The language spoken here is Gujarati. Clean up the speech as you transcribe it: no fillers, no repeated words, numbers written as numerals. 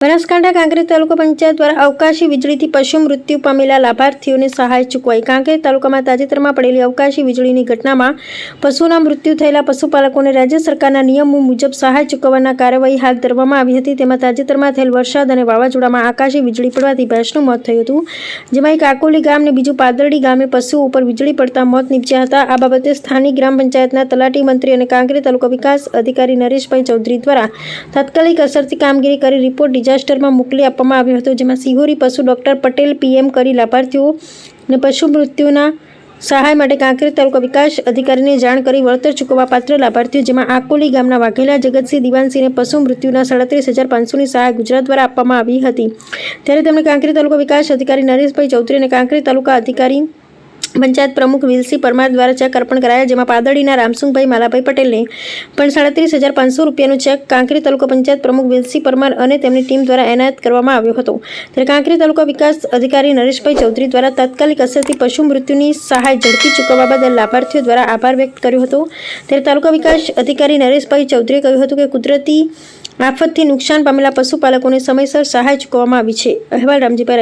બનાસકાંઠા કાંકરેજ તાલુકા પંચાયત દ્વારા અવકાશી વીજળીથી પશુ મૃત્યુ પામેલા લાભાર્થીઓને સહાય ચૂકવાઈ। કાંકરેજ તાલુકામાં તાજેતરમાં પડેલી અવકાશી વીજળીની ઘટનામાં પશુના મૃત્યુ થયેલા પશુપાલકોને રાજ્ય સરકારના નિયમો મુજબ સહાય ચૂકવવાના કાર્યવાહી હાથ ધરવામાં આવી હતી। તેમાં તાજેતરમાં થયેલ વરસાદ અને વાવાઝોડામાં આકાશી વીજળી પડવાથી ભેંસનું મોત થયું હતું, જેમાં એક આકોલી ગામ અને બીજું પાદરડી ગામે પશુઓ ઉપર વીજળી પડતા મોત નીપજ્યા હતા। આ બાબતે સ્થાનિક ગ્રામ પંચાયતના તલાટી મંત્રી અને કાંકરેજ તાલુકા વિકાસ અધિકારી નરેશભાઈ ચૌધરી દ્વારા તાત્કાલિક અસરથી કામગીરી કરી રિપોર્ટ ડિઝાસ્ટરમાં મોકલી આપવામાં આવ્યો હતો, જેમાં સિહોરી પશુ ડોક્ટર પટેલ પીએમ કરી લાભાર્થીઓને પશુ મૃત્યુના સહાય માટે કાંકરેજ તાલુકા વિકાસ અધિકારીને જાણ કરી વળતર ચૂકવવા પાત્ર લાભાર્થીઓ, જેમાં આકોલી ગામના વાઘેલા જગતસિંહ દિવાનસિંહને પશુ મૃત્યુના 37,500ની સહાય ગુજરાત દ્વારા આપવામાં આવી હતી। ત્યારે તેમણે કાંકરેજ તાલુકા વિકાસ અધિકારી નરેશભાઈ ચૌધરી અને કાંકરેજ તાલુકા અધિકારી પંચાયત પ્રમુખ વિલસી પરમાર દ્વારા ચેક અર્પણ કરાયા, જેમાં પાદરડીના રામસુંગભાઈ માલાભાઈ પટેલને પણ 37,500 રૂપિયાનો ચેક કાંકરેજ તાલુકા પંચાયત પ્રમુખ વિલસી પરમાર અને તેમની ટીમ દ્વારા એનાયત કરવામાં આવ્યો હતો। ત્યારે કાંકરેજ તાલુકા વિકાસ અધિકારી નરેશભાઈ ચૌધરી દ્વારા તાત્કાલિક અસરથી પશુ મૃત્યુની સહાય ઝડપી ચૂકવવા બદલ લાભાર્થીઓ દ્વારા આભાર વ્યક્ત કર્યો હતો। ત્યારે તાલુકા વિકાસ અધિકારી નરેશભાઈ ચૌધરીએ કહ્યું હતું કે કુદરતી આફતથી નુકસાન પામેલા પશુપાલકોને સમયસર સહાય ચૂકવવામાં આવી છે। અહેવાલ રામજીભાઈ